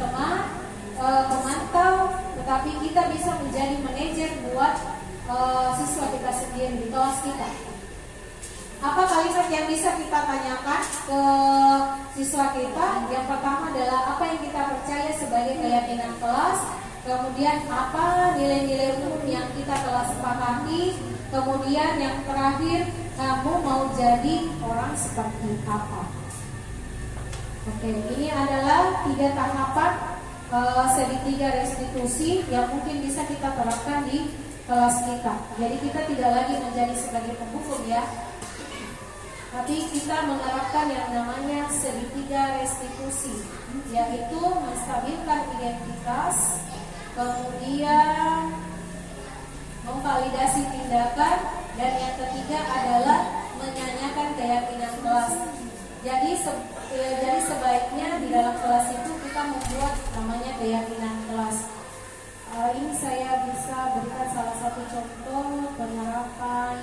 pemantau, tetapi kita bisa menjadi manajer buat siswa kita sendiri di kelas kita. Apa kalimat yang bisa kita tanyakan ke siswa kita? Yang pertama adalah apa yang kita percaya sebagai keyakinan kelas. Kemudian apa nilai-nilai umum yang kita telah sepakati. Kemudian yang terakhir, kamu mau jadi orang seperti apa? Oke, ini adalah 3 tahapan segitiga restitusi yang mungkin bisa kita terapkan di kelas kita. Jadi kita tidak lagi menjadi sebagai penghukum ya, tapi kita menerapkan yang namanya segitiga restitusi, yaitu menstabilkan identitas, kemudian memvalidasi tindakan, dan yang ketiga adalah menanyakan keyakinan kelas. Jadi sebaiknya di dalam kelas itu kita membuat namanya keyakinan kelas. Ini saya bisa berikan salah satu contoh penerapan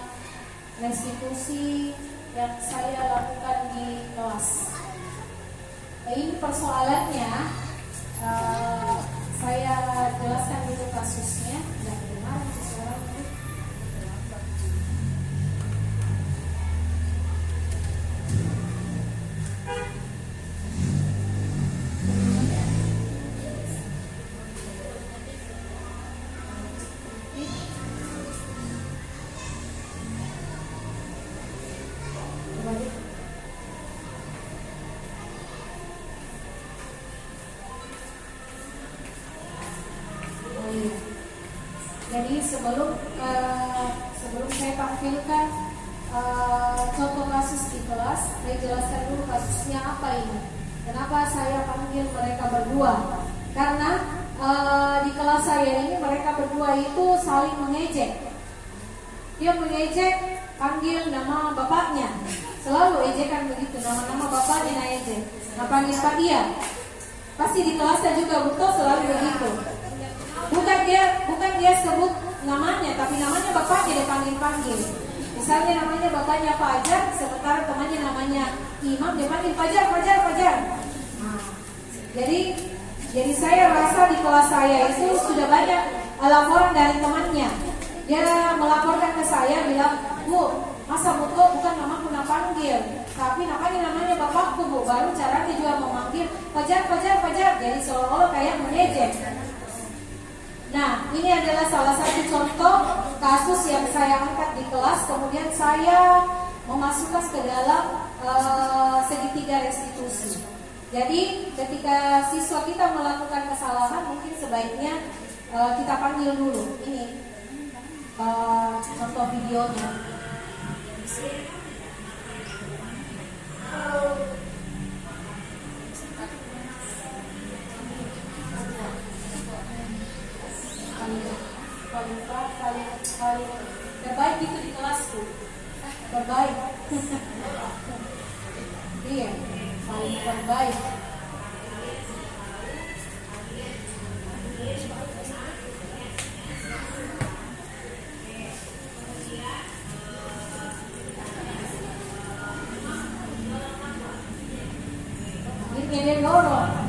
restitusi yang saya lakukan di kelas. Ini persoalannya, saya jelaskan dulu kasusnya. Jangan dengar suaranya. Jadi sebelum saya tampilkan contoh kasus di kelas, saya jelaskan dulu kasusnya apa ini. Kenapa saya panggil mereka berdua? Karena di kelas saya ini mereka berdua itu saling mengejek. Dia mengejek, panggil nama bapaknya. Selalu ejekan begitu, nama-nama bapaknya na ejek. Nah, panggil Pak dia. Pasti di kelasnya juga betul selalu begitu. Bukan dia sebut namanya, tapi namanya bapaknya dia panggil. Misalnya namanya bapaknya Fajar, sementara temannya namanya Imam, dia panggil Fajar. Nah, jadi saya rasa di kelas saya itu sudah banyak laporan dari temannya. Dia melaporkan ke saya, bilang, Bu, masa buku bukan namaku nak panggil, tapi namanya bapakku, Bu. Baru caranya juga memanggil Fajar. Jadi seolah-olah kayak mengejek. Nah, ini adalah salah satu contoh kasus yang saya angkat di kelas. Kemudian saya memasukkan ke dalam segitiga restitusi. Jadi ketika siswa kita melakukan kesalahan, mungkin sebaiknya kita panggil dulu. Ini contoh videonya. Paling terbaik itu di kelasku. Terbaik. Iya, paling terbaik. Ini dorong.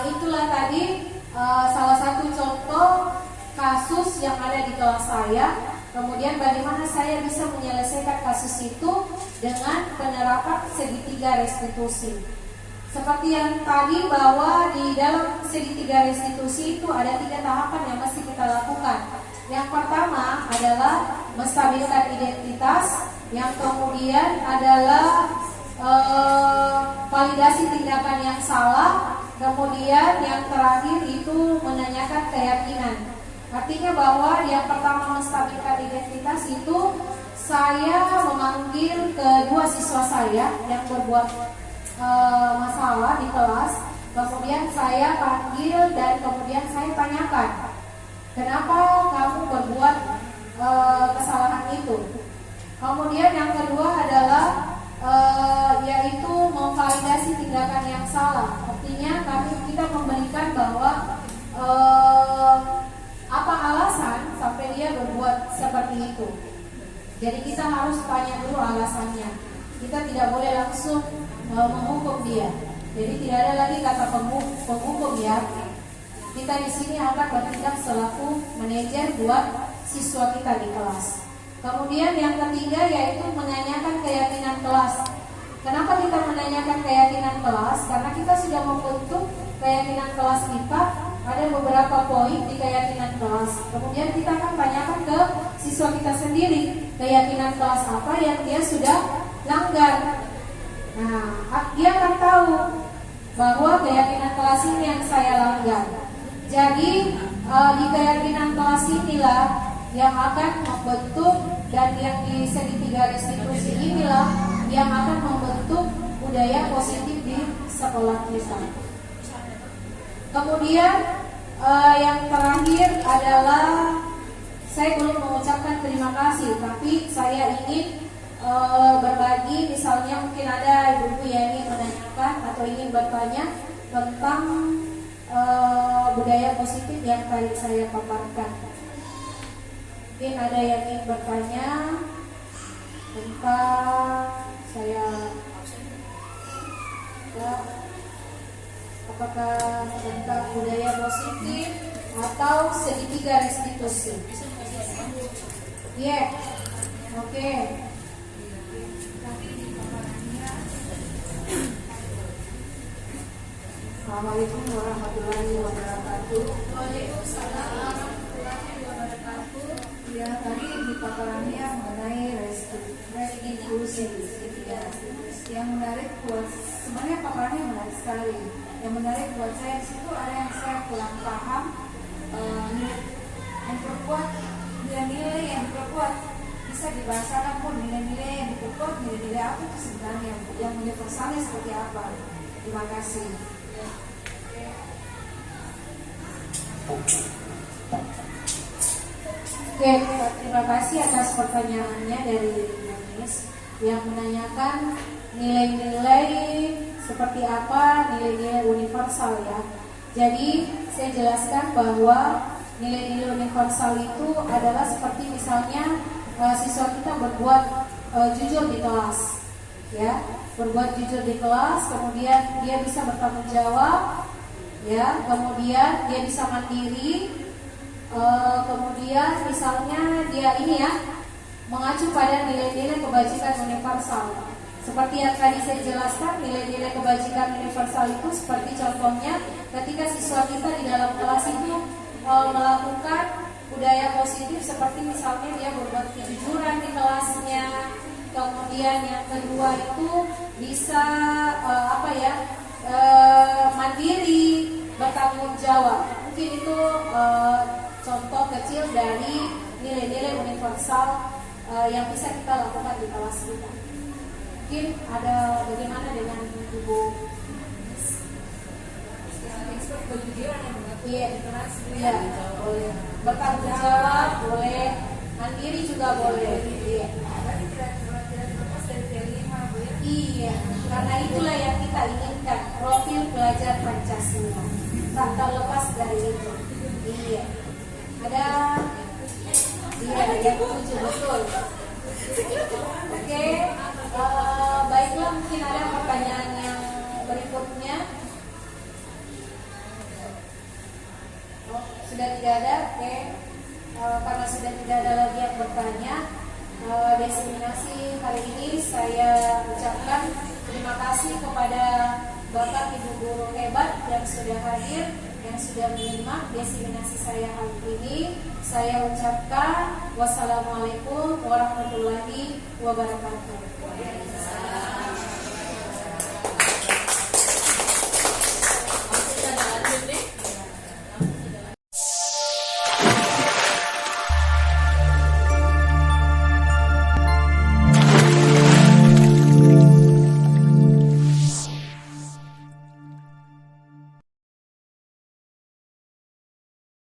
Itulah tadi salah satu contoh kasus yang ada di kelas saya. Kemudian bagaimana saya bisa menyelesaikan kasus itu dengan penerapan segitiga restitusi. Seperti yang tadi bahwa di dalam segitiga restitusi itu ada 3 tahapan yang mesti kita lakukan. Yang pertama adalah menstabilkan identitas, yang kemudian adalah validasi tindakan yang salah, kemudian yang terakhir itu menanyakan keyakinan. Artinya bahwa yang pertama menstabilkan identitas itu saya memanggil kedua siswa saya yang berbuat masalah di kelas, kemudian saya panggil dan kemudian saya tanyakan, kenapa kamu berbuat kesalahan itu? Kemudian yang kedua adalah yaitu memvalidasi tindakan yang salah. Artinya kita memberikan bahwa apa alasan sampai dia berbuat seperti itu. Jadi kita harus tanya dulu alasannya. Kita tidak boleh langsung menghukum dia. Jadi tidak ada lagi kata penghukum ya. Kita di sini akan bertindak selaku manajer buat siswa kita di kelas. Kemudian yang ketiga yaitu menanyakan keyakinan kelas. Kenapa kita menanyakan keyakinan kelas? Karena kita sudah membentuk keyakinan kelas kita. Ada beberapa poin di keyakinan kelas. Kemudian kita akan tanyakan ke siswa kita sendiri, keyakinan kelas apa yang dia sudah langgar. Nah, dia akan tahu bahwa keyakinan kelas ini yang saya langgar. Jadi di keyakinan kelas inilah yang akan membentuk, dan yang di segitiga restitusi inilah yang akan membentuk budaya positif di sekolah kita. Kemudian yang terakhir adalah saya belum mengucapkan terima kasih, tapi saya ingin berbagi. Misalnya mungkin ada ibu-ibu yang ingin menanyakan atau ingin bertanya tentang budaya positif yang tadi saya paparkan. Mungkin ada yang ingin bertanya tentang saya apakah tentang budaya positif atau segitiga restitusi. Iya, oke. Assalamualaikum warahmatullahi wabarakatuh.
Waalaikumsalam warahmatullahi wabarakatuh.
Ya, tadi di paparannya mengenai restitusi. Yang menarik buat sebenarnya paparannya menarik sekali. Yang menarik buat saya di situ ada yang saya kurang paham, memperkuat nilai-nilai yang diperkuat. Bisa dibahasakan pun nilai-nilai yang diperkuat, nilai-nilai apa itu sebenarnya, yang universalnya seperti apa. Terima kasih. Oke, terima kasih atas pertanyaannya dari Yunis yang menanyakan nilai-nilai seperti apa nilai-nilai universal ya. Jadi saya jelaskan bahwa nilai-nilai universal itu adalah seperti misalnya siswa kita berbuat jujur di kelas, ya, berbuat jujur di kelas, kemudian dia bisa bertanggung jawab, ya, kemudian dia bisa mandiri. Kemudian misalnya dia ini ya mengacu pada nilai-nilai kebajikan universal. Seperti yang tadi saya jelaskan, nilai-nilai kebajikan universal itu seperti contohnya ketika siswa kita di dalam kelas itu melakukan budaya positif seperti misalnya dia berbuat kejujuran di kelasnya. Kemudian yang kedua itu bisa mandiri, bertanggung jawab. Mungkin itu contoh kecil dari nilai-nilai universal yang bisa kita lakukan di kelas kita. Mungkin ada bagaimana dengan Ibu? Iya, boleh. Bertanggung jawab boleh, mandiri juga boleh. Iya. Iya, karena itulah yang kita inginkan, profil pelajar Pancasila. Tak terlepas dari itu. Iya. Ada yang setuju betul. Oke, baiklah, mungkin ada pertanyaan yang berikutnya. Sudah tidak ada, oke. Karena sudah tidak ada lagi yang bertanya, diseminasi hari ini saya ucapkan terima kasih kepada Bapak Ibu guru hebat yang sudah hadir, yang sudah menyimak diseminasi saya hari ini. Saya ucapkan wassalamualaikum warahmatullahi wabarakatuh.